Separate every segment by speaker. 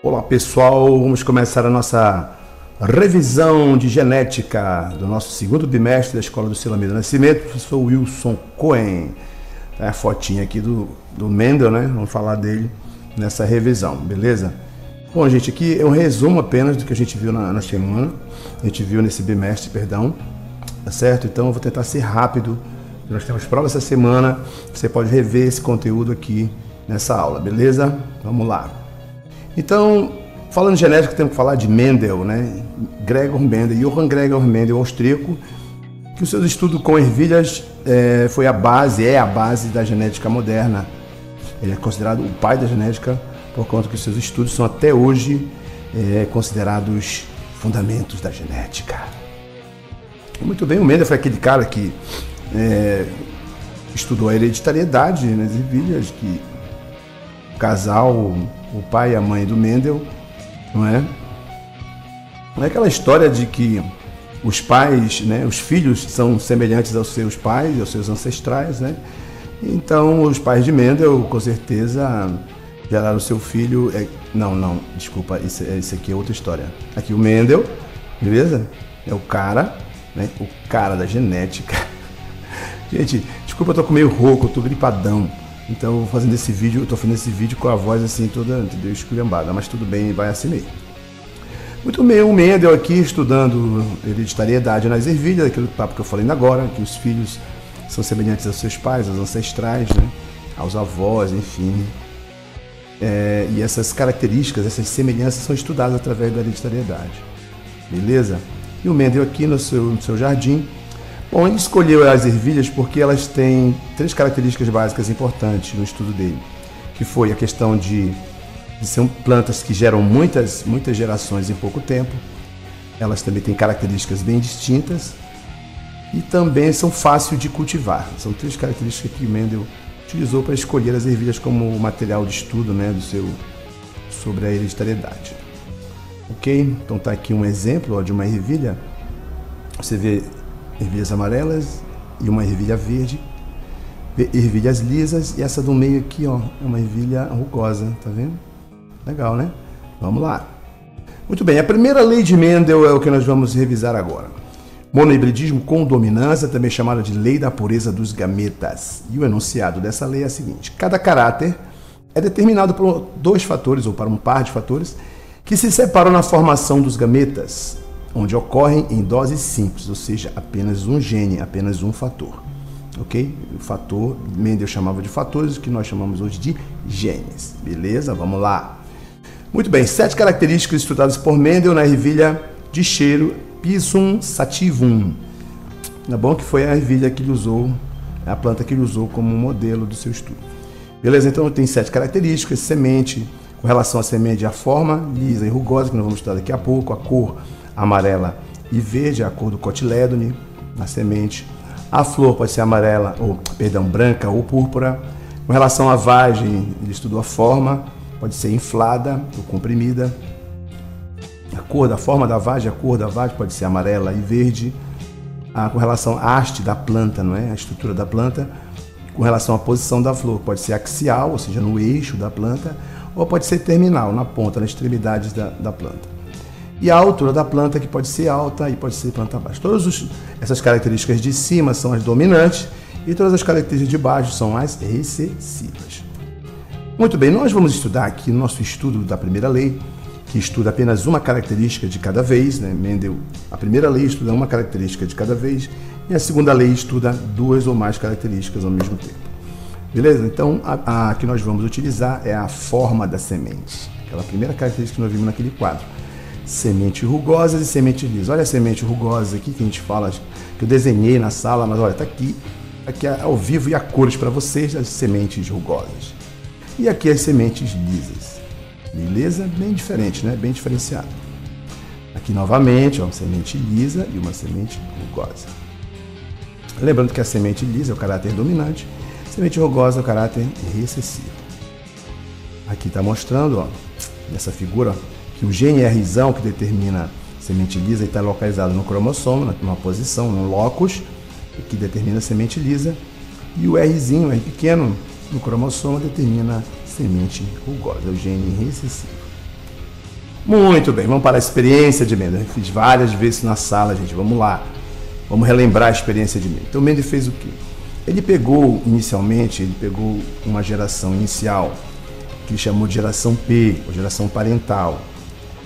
Speaker 1: Olá pessoal, vamos começar a nossa revisão de genética do nosso segundo bimestre da Escola do Silamir do Nascimento. Professor Wilson Cohen. Tá a fotinha aqui do Mendel, né? Vamos falar dele nessa revisão, beleza? Bom, gente, aqui é um resumo apenas do que a gente viu na semana. A gente viu nesse bimestre, perdão. Tá certo? Então eu vou tentar ser rápido. Nós temos prova essa semana. Você pode rever esse conteúdo aqui nessa aula, beleza? Vamos lá. Então, falando de genética, temos que falar de Mendel, né? Gregor Mendel, Johann Gregor Mendel, austríaco, que os seus estudos com ervilhas foi a base da genética moderna. Ele é considerado o pai da genética, por conta que os seus estudos são até hoje considerados fundamentos da genética. Muito bem, o Mendel foi aquele cara que estudou a hereditariedade nas ervilhas, que o casal, o pai e a mãe do Mendel, não é? Não é aquela história de que os pais, né, os filhos são semelhantes aos seus pais, aos seus ancestrais, né? Então, os pais de Mendel, com certeza, geraram seu filho. Não, desculpa, isso aqui é outra história. Aqui o Mendel, beleza? É o cara, né? O cara da genética. Gente, desculpa, eu tô meio rouco, eu tô gripadão. Então eu tô fazendo esse vídeo com a voz assim toda, entendeu, esculhambada, mas tudo bem, vai assim mesmo. Muito bem, o Mendel aqui estudando hereditariedade nas ervilhas, aquele papo que eu falei ainda agora, que os filhos são semelhantes aos seus pais, aos ancestrais, né, aos avós, enfim. E essas características, essas semelhanças são estudadas através da hereditariedade. Beleza? E o Mendel aqui no seu jardim. Bom, ele escolheu as ervilhas porque elas têm três características básicas importantes no estudo dele, que foi a questão de ser plantas que geram muitas gerações em pouco tempo. Elas também têm características bem distintas e também são fáceis de cultivar. São três características que Mendel utilizou para escolher as ervilhas como material de estudo, né, sobre a hereditariedade. Ok? Então tá aqui um exemplo de uma ervilha. Você vê ervilhas amarelas e uma ervilha verde, ervilhas lisas, e essa do meio aqui, ó, é uma ervilha rugosa, tá vendo? Legal, né? Vamos lá. Muito bem, a primeira lei de Mendel é o que nós vamos revisar agora. Monohibridismo com dominância, também chamada de lei da pureza dos gametas. E o enunciado dessa lei é o seguinte: cada caráter é determinado por dois fatores, ou para um par de fatores, que se separam na formação dos gametas, onde ocorrem em doses simples, ou seja, apenas um gene, apenas um fator. Ok? O fator, Mendel chamava de fatores, o que nós chamamos hoje de genes. Beleza? Vamos lá. Muito bem, 7 características estudadas por Mendel na ervilha de cheiro Pisum sativum. É bom que foi a ervilha que ele usou, a planta que ele usou como modelo do seu estudo. Beleza? Então tem 7 características: semente, com relação à semente, a forma lisa e rugosa, que nós vamos estudar daqui a pouco, a cor amarela e verde, a cor do cotilédone na semente. A flor pode ser amarela, branca ou púrpura. Com relação à vagem, ele estudou a forma, pode ser inflada ou comprimida. A cor da forma da vagem, pode ser amarela e verde. Com relação à haste da planta, não é? A estrutura da planta. Com relação à posição da flor, pode ser axial, ou seja, no eixo da planta, ou pode ser terminal, na ponta, nas extremidades da planta. E a altura da planta, que pode ser alta e pode ser planta baixa. Todas essas características de cima são as dominantes e todas as características de baixo são as recessivas. Muito bem, nós vamos estudar aqui no nosso estudo da primeira lei, que estuda apenas uma característica de cada vez, né? Mendel, a primeira lei estuda uma característica de cada vez e a segunda lei estuda 2 ou mais características ao mesmo tempo. Beleza? Então, a que nós vamos utilizar é a forma da semente, aquela primeira característica que nós vimos naquele quadro. Semente rugosa e semente lisa. Olha a semente rugosa aqui que a gente fala, que eu desenhei na sala, mas olha, tá aqui ao vivo e a cores para vocês, as sementes rugosas. E aqui as sementes lisas. Beleza? Bem diferente, né? Bem diferenciado. Aqui novamente, ó, uma semente lisa e uma semente rugosa. Lembrando que a semente lisa é o caráter dominante, a semente rugosa é o caráter recessivo. Aqui está mostrando, ó, nessa figura, ó, que o gene Rzão, que determina a semente lisa, está localizado no cromossomo, numa posição, num locus, que determina a semente lisa, e o Rzinho, R pequeno, no cromossomo, determina a semente rugosa, é o gene recessivo. Muito bem, vamos para a experiência de Mendel. Eu fiz várias vezes na sala, gente. Vamos lá. Vamos relembrar a experiência de Mendel. Então, Mendel fez o quê? Ele pegou uma geração inicial, que ele chamou de geração P, ou geração parental,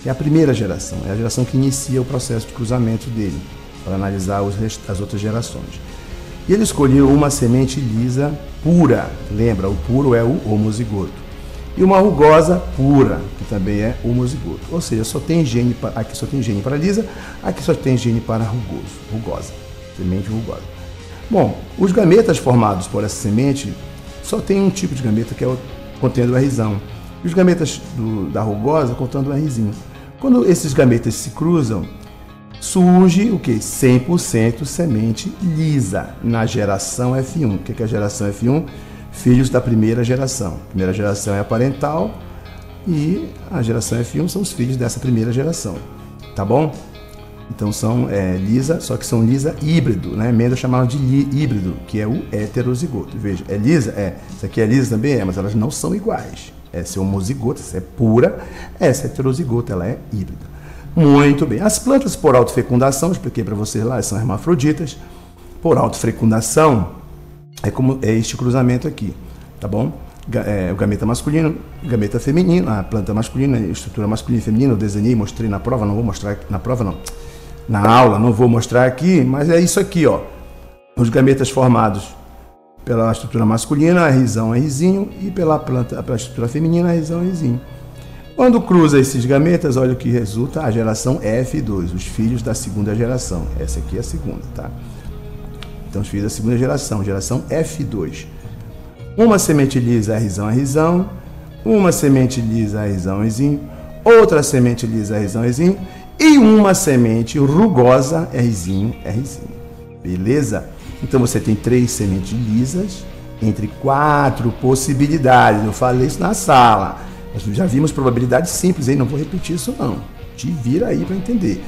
Speaker 1: que é a primeira geração, é a geração que inicia o processo de cruzamento dele, para analisar as outras gerações. E ele escolheu uma semente lisa pura, lembra, o puro é o homozigoto. E uma rugosa pura, que também é homozigoto. Ou seja, aqui só tem gene para lisa, aqui só tem gene para rugosa, semente rugosa. Bom, os gametas formados por essa semente só tem um tipo de gameta, que é o contendo o Rzão. E os gametas da rugosa contendo o Rzinho. Quando esses gametas se cruzam, surge o que? 100% semente lisa na geração F1. O que é a geração F1? Filhos da primeira geração. A primeira geração é a parental e a geração F1 são os filhos dessa primeira geração. Tá bom? Então são lisa, só que são lisa híbrido, né? Mendel chamava de híbrido, que é o heterozigoto. Veja, é lisa? Isso aqui é lisa também? Mas elas não são iguais. Essa é homozigota, essa é pura, essa é heterozigota, ela é híbrida. Muito bem. As plantas por autofecundação, expliquei para vocês lá, são hermafroditas. Por autofecundação, é este cruzamento aqui, tá bom? O gameta masculino, gameta feminino, a planta masculina, a estrutura masculina e feminina, eu desenhei, mostrei na prova, não vou mostrar na prova não. Na aula, não vou mostrar aqui, mas é isso aqui, ó. Os gametas formados pela estrutura masculina, Rzão, Rzinho, e pela estrutura feminina, Rzão, Rzinho. Quando cruza esses gametas, olha o que resulta a geração F2, os filhos da segunda geração. Essa aqui é a segunda, tá? Então, os filhos da segunda geração F2. Uma semente lisa, Rzão, Rzão. Uma semente lisa, Rzão, Rzinho. Outra semente lisa, Rzão, Rzinho. E uma semente rugosa, Rzinho, Rzinho. Beleza? Então, você tem 3 sementes lisas entre 4 possibilidades. Eu falei isso na sala. Nós já vimos probabilidades simples, hein? Não vou repetir isso, não. Te vira aí para entender.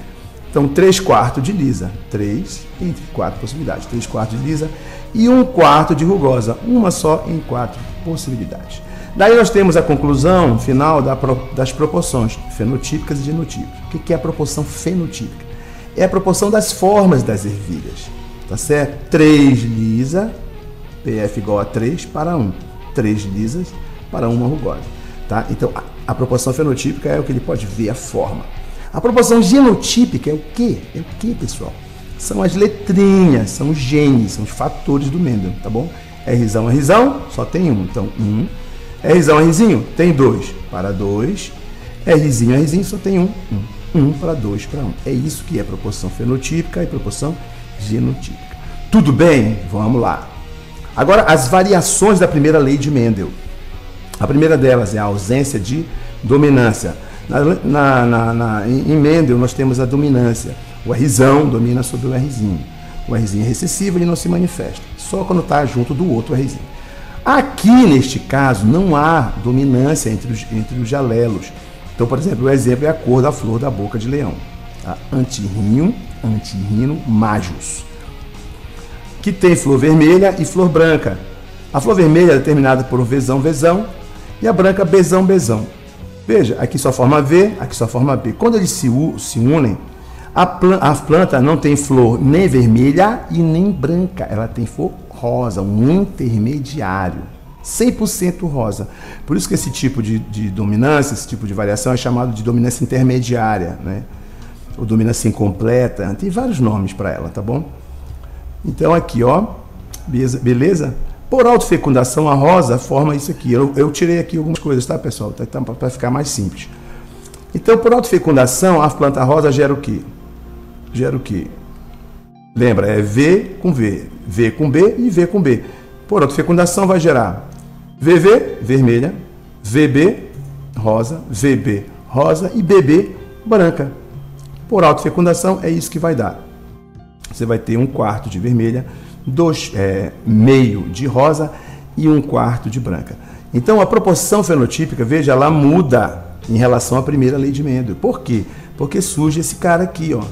Speaker 1: Então, 3/4 de lisa, 3 entre 4 possibilidades, 3/4 de lisa e 1/4 de rugosa, uma só em 4 possibilidades. Daí nós temos a conclusão final das proporções fenotípicas e genotípicas. O que é a proporção fenotípica? É a proporção das formas das ervilhas, tá certo? 3 lisa, PF igual a 3 para 1, 3 lisas para 1 rugosa, tá? Então, a proporção fenotípica é o que ele pode ver a forma. A proporção genotípica é o quê? É o quê, pessoal? São as letrinhas, são os genes, são os fatores do Mendel, tá bom? Rzão, Rzão, só tem um, então 1. Rzão, Rzinho, tem 2 para 2. Rzinho, Rzinho, só tem 1. 1 para 2 para 1. É isso que é proporção fenotípica e proporção genotípica. Tudo bem? Vamos lá. Agora, as variações da primeira lei de Mendel. A primeira delas é a ausência de dominância. Em Mendel, nós temos a dominância. O Rzão domina sobre o Rzinho. O Rzinho é recessivo, ele não se manifesta. Só quando está junto do outro Rzinho. Aqui, neste caso, não há dominância entre os jalelos. Então, por exemplo, o exemplo é a cor da flor da boca de leão. Tá? Antirrino majus. Que tem flor vermelha e flor branca. A flor vermelha é determinada por um vezão e a branca bezão. Veja, aqui só forma V, aqui só forma B. Quando eles se unem, a planta não tem flor nem vermelha e nem branca. Ela tem flor rosa, um intermediário. 100% rosa. Por isso que esse tipo de dominância, esse tipo de variação é chamado de dominância intermediária, né? Ou dominância incompleta. Tem vários nomes para ela, tá bom? Então aqui, ó, beleza? Por autofecundação, a rosa forma isso aqui. Eu tirei aqui algumas coisas, tá, pessoal? Tá, para ficar mais simples. Então, por autofecundação, a planta rosa gera o quê? Lembra, é V com V, V com B e V com B. Por autofecundação vai gerar VV, vermelha, VB, rosa, VB, rosa e BB, branca. Por autofecundação, é isso que vai dar. Você vai ter 1/4 de vermelha, meio de rosa e 1/4 de branca. Então, a proporção fenotípica, veja, ela muda em relação à primeira lei de Mendel. Por quê? Porque surge esse cara aqui, ó.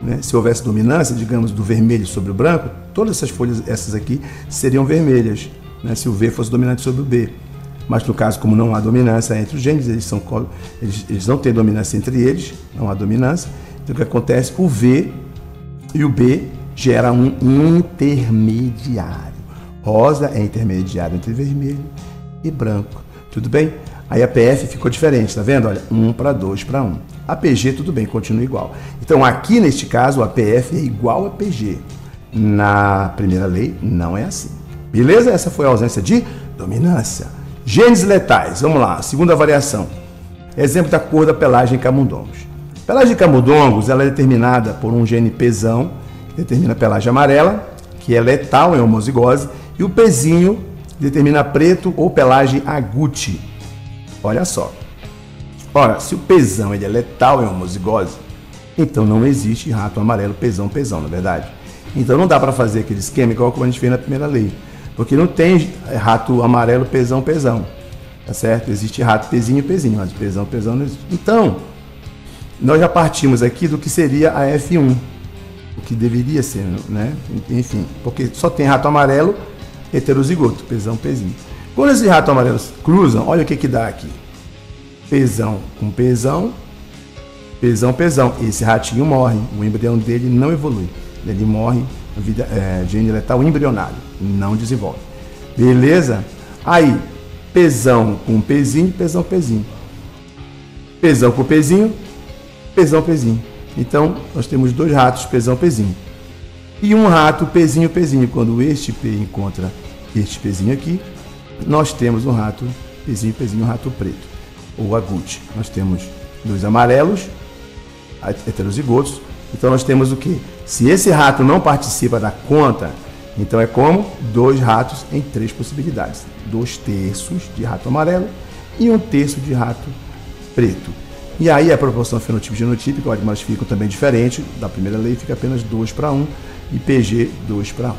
Speaker 1: Né? Se houvesse dominância, digamos, do vermelho sobre o branco, todas essas folhas, essas aqui, seriam vermelhas, né? Se o V fosse dominante sobre o B. mas no caso, como não há dominância entre os genes, eles não têm dominância entre eles, não há dominância, então o que acontece? O V e o B gera um intermediário. Rosa é intermediário entre vermelho e branco. Tudo bem? Aí a PF ficou diferente, tá vendo? Olha, 1 para 2 para 1. A PG, tudo bem, continua igual. Então, aqui neste caso, a PF é igual a PG. Na primeira lei, não é assim. Beleza? Essa foi a ausência de dominância. Genes letais, vamos lá. Segunda variação. Exemplo da cor da pelagem camundongos. A pelagem camundongos, ela é determinada por um gene Pzão, que determina a pelagem amarela, que é letal em homozigose, e o Pzinho determina preto ou pelagem agouti. Olha só. Ora, se o Pzão ele é letal em homozigose, então não existe rato amarelo Pzão, não é verdade? Então não dá para fazer aquele esquema igual como a gente fez na primeira lei, porque não tem rato amarelo Pzão, tá certo? Existe rato Pzinho, mas Pzão não existe. Então, nós já partimos aqui do que seria a F1, o que deveria ser, né? Enfim, porque só tem rato amarelo heterozigoto, Pzão. Quando esses ratos amarelos cruzam, olha o que dá aqui. Pzão com Pzão. Esse ratinho morre, o embrião dele não evolui. Ele morre, gene letal embrionário, não desenvolve. Beleza? Aí, Pzão com Pzinho, Pzão. Pzão com Pzinho, Pzão. Então, nós temos dois ratos Pzão. E um rato Pzinho. Quando este P encontra este Pzinho aqui, nós temos um rato Pzinho, um rato preto, ou agouti. Nós temos dois amarelos, heterozigotos. Então, nós temos o quê? Se esse rato não participa da conta, então é como? Dois ratos em três possibilidades. 2/3 de rato amarelo e 1/3 de rato preto. E aí a proporção fenotipo-genotípica, olha, mas ficam também diferente. Da primeira lei fica apenas 2 para 1 e PG 2 para 1.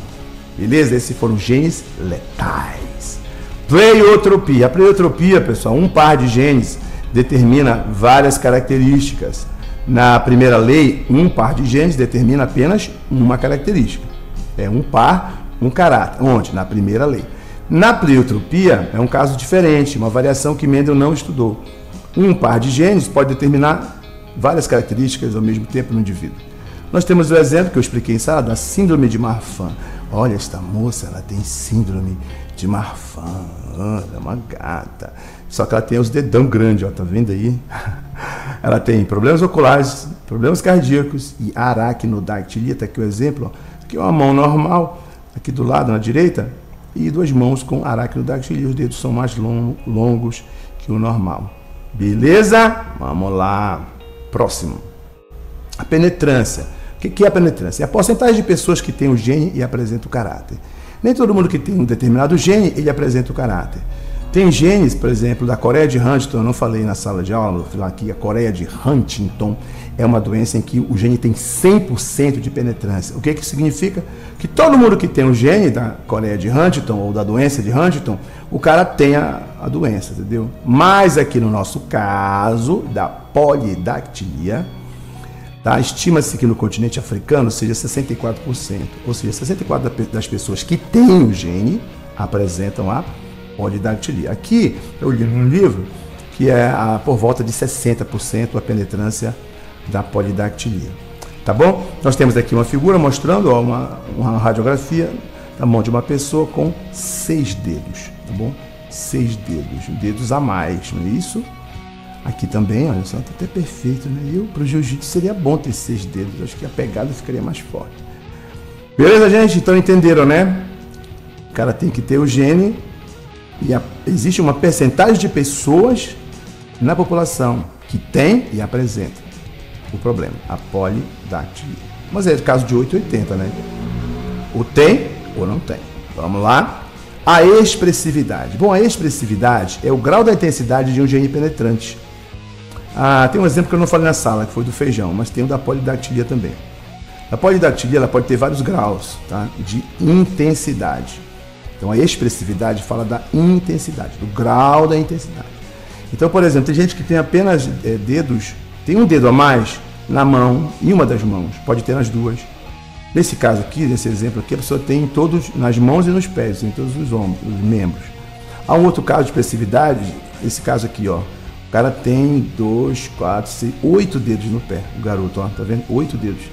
Speaker 1: Beleza? Esses foram genes letais. Pleiotropia. A pleiotropia, pessoal, um par de genes determina várias características. Na primeira lei, um par de genes determina apenas uma característica. É um par, um caráter. Onde? Na primeira lei. Na pleiotropia, é um caso diferente, uma variação que Mendel não estudou. Um par de genes pode determinar várias características ao mesmo tempo no indivíduo. Nós temos o exemplo que eu expliquei em sala da síndrome de Marfan. Olha, esta moça, ela tem síndrome de Marfan. É uma gata. Só que ela tem os dedão grandes, ó, tá vendo aí? Ela tem problemas oculares, problemas cardíacos e aracnodactilia. Tá aqui o exemplo, ó. Aqui é uma mão normal, aqui do lado, na direita, e duas mãos com aracnodactilia. Os dedos são mais longos que o normal. Beleza? Vamos lá. Próximo. A penetrância. O que é a penetrância? É a porcentagem de pessoas que têm o gene e apresentam o caráter. Nem todo mundo que tem um determinado gene, ele apresenta o caráter. Tem genes, por exemplo, da Coreia de Huntington, eu não falei na sala de aula, vou falar aqui, a Coreia de Huntington é uma doença em que o gene tem 100% de penetrância. O que significa? Que todo mundo que tem o gene da Coreia de Huntington ou da doença de Huntington, o cara tem a doença, entendeu? Mas aqui no nosso caso, da polidactilia, tá? Estima-se que no continente africano seja 64%, ou seja, 64% das pessoas que têm o gene apresentam a polidactilia. Aqui eu li num livro que é por volta de 60% a penetrância da polidactilia. Tá bom? Nós temos aqui uma figura mostrando uma radiografia da mão de uma pessoa com 6 dedos, tá bom? 6 dedos a mais, não é isso? Aqui também, olha só, tá até perfeito, né? Para o jiu-jitsu seria bom ter 6 dedos, acho que a pegada ficaria mais forte. Beleza, gente? Então entenderam, né? O cara tem que ter o gene e existe uma percentagem de pessoas na população que tem e apresenta o problema, a polidactilia. Mas é o caso de 880, né? Ou tem ou não tem. Vamos lá. A expressividade. Bom, a expressividade é o grau da intensidade de um gene penetrante. Tem um exemplo que eu não falei na sala, que foi do feijão, mas tem o da polidactilia também. A polidactilia ela pode ter vários graus, tá, de intensidade. Então, a expressividade fala da intensidade, do grau da intensidade. Então, por exemplo, tem gente que tem apenas dedos, tem um dedo a mais na mão e uma das mãos, pode ter nas duas. Nesse caso aqui, nesse exemplo aqui, a pessoa tem em todos, nas mãos e nos pés, em todos os ombros, os membros. Há um outro caso de expressividade, esse caso aqui, ó. O cara tem 2, 4, 6, 8 dedos no pé, o garoto, ó, tá vendo? 8 dedos.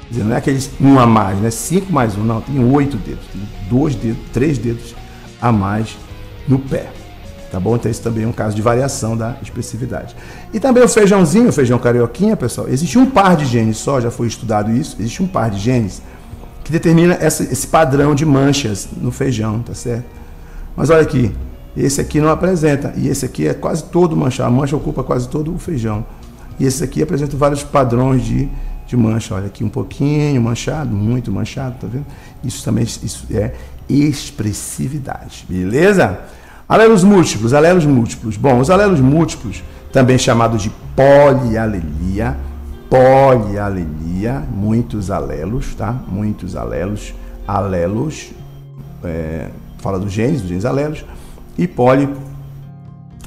Speaker 1: Quer dizer, não é aqueles 1 a mais, né? 5 mais 1, não, tem 8 dedos, tem 2 dedos, 3 dedos a mais no pé. Tá bom? Então, esse também é um caso de variação da expressividade. E também o feijãozinho, o feijão carioquinha, pessoal, existe um par de genes só, já foi estudado isso, existe um par de genes que determina esse padrão de manchas no feijão, tá certo? Mas olha aqui, esse aqui não apresenta, e esse aqui é quase todo manchado, a mancha ocupa quase todo o feijão. E esse aqui apresenta vários padrões de mancha, olha aqui um pouquinho manchado, muito manchado, tá vendo? Isso também isso é expressividade, beleza? Alelos múltiplos. Bom, os alelos múltiplos, também chamados de polialelia, muitos alelos, tá? Muitos alelos, fala dos genes alelos, e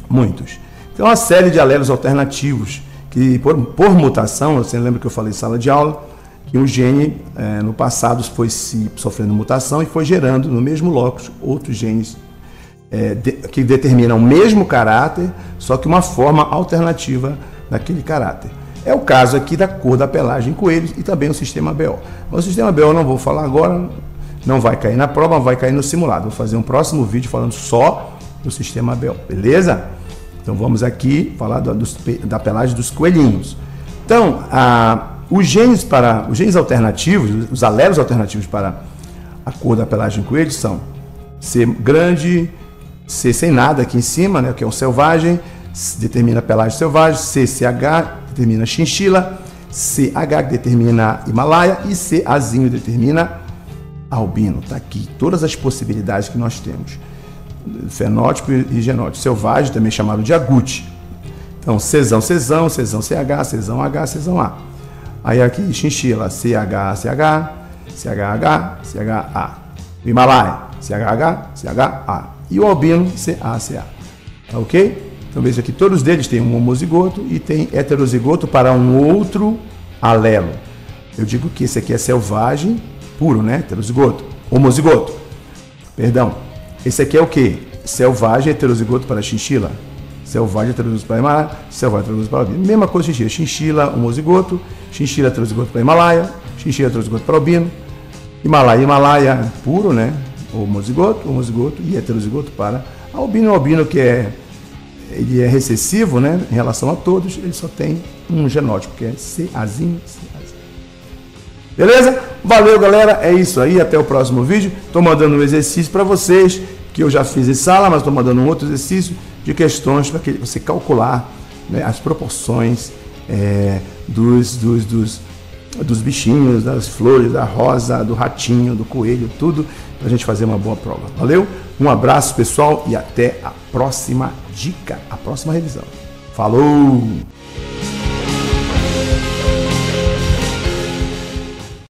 Speaker 1: muitos. Então, uma série de alelos alternativos, que por mutação, você lembra que eu falei em sala de aula, que um gene no passado foi sofrendo mutação e foi gerando no mesmo locus outros genes que determinam o mesmo caráter, só que uma forma alternativa daquele caráter. É o caso aqui da cor da pelagem em coelhos e também o sistema BO. O sistema BO eu não vou falar agora, não vai cair na prova, vai cair no simulado. Vou fazer um próximo vídeo falando só do sistema BO, beleza? Então vamos aqui falar da pelagem dos coelhinhos. Então, os genes alternativos, os alelos alternativos para a cor da pelagem em coelhos são C grande, C sem nada aqui em cima, né, que é o selvagem, determina a pelagem selvagem, CCH determina chinchila, CH que determina Himalaia e CAzinho determina albino. Tá aqui todas as possibilidades que nós temos. Fenótipo e genótipo. Selvagem, também chamado de agute. Então, Czão, CH, Czão H, Czão A. Aí aqui, chinchila, CH, CHA. Himalaia, CHA. E o albino, CA. Tá ok? Então veja que todos eles têm um homozigoto e tem heterozigoto para um outro alelo. Eu digo que esse aqui é selvagem puro, né? Heterozigoto. Homozigoto. Perdão. Esse aqui é o quê? Selvagem heterozigoto para chinchila. Selvagem heterozigoto para Himalaia. Selvagem heterozigoto para albino. Mesma coisa chinchila. Chinchila homozigoto. Chinchila heterozigoto para Himalaia. Chinchila heterozigoto para albino. Himalaia puro, né? Homozigoto e heterozigoto para albino. Albino que ele é recessivo, né? Em relação a todos, ele só tem um genótipo, que é CAzinho. Beleza? Valeu, galera. É isso aí. Até o próximo vídeo. Estou mandando um exercício para vocês, que eu já fiz em sala, mas estou mandando um outro exercício de questões para que você calcular, né, as proporções dos bichinhos, das flores, da rosa, do ratinho, do coelho, tudo para a gente fazer uma boa prova. Valeu? Um abraço, pessoal, e até a próxima dica, a próxima revisão. Falou!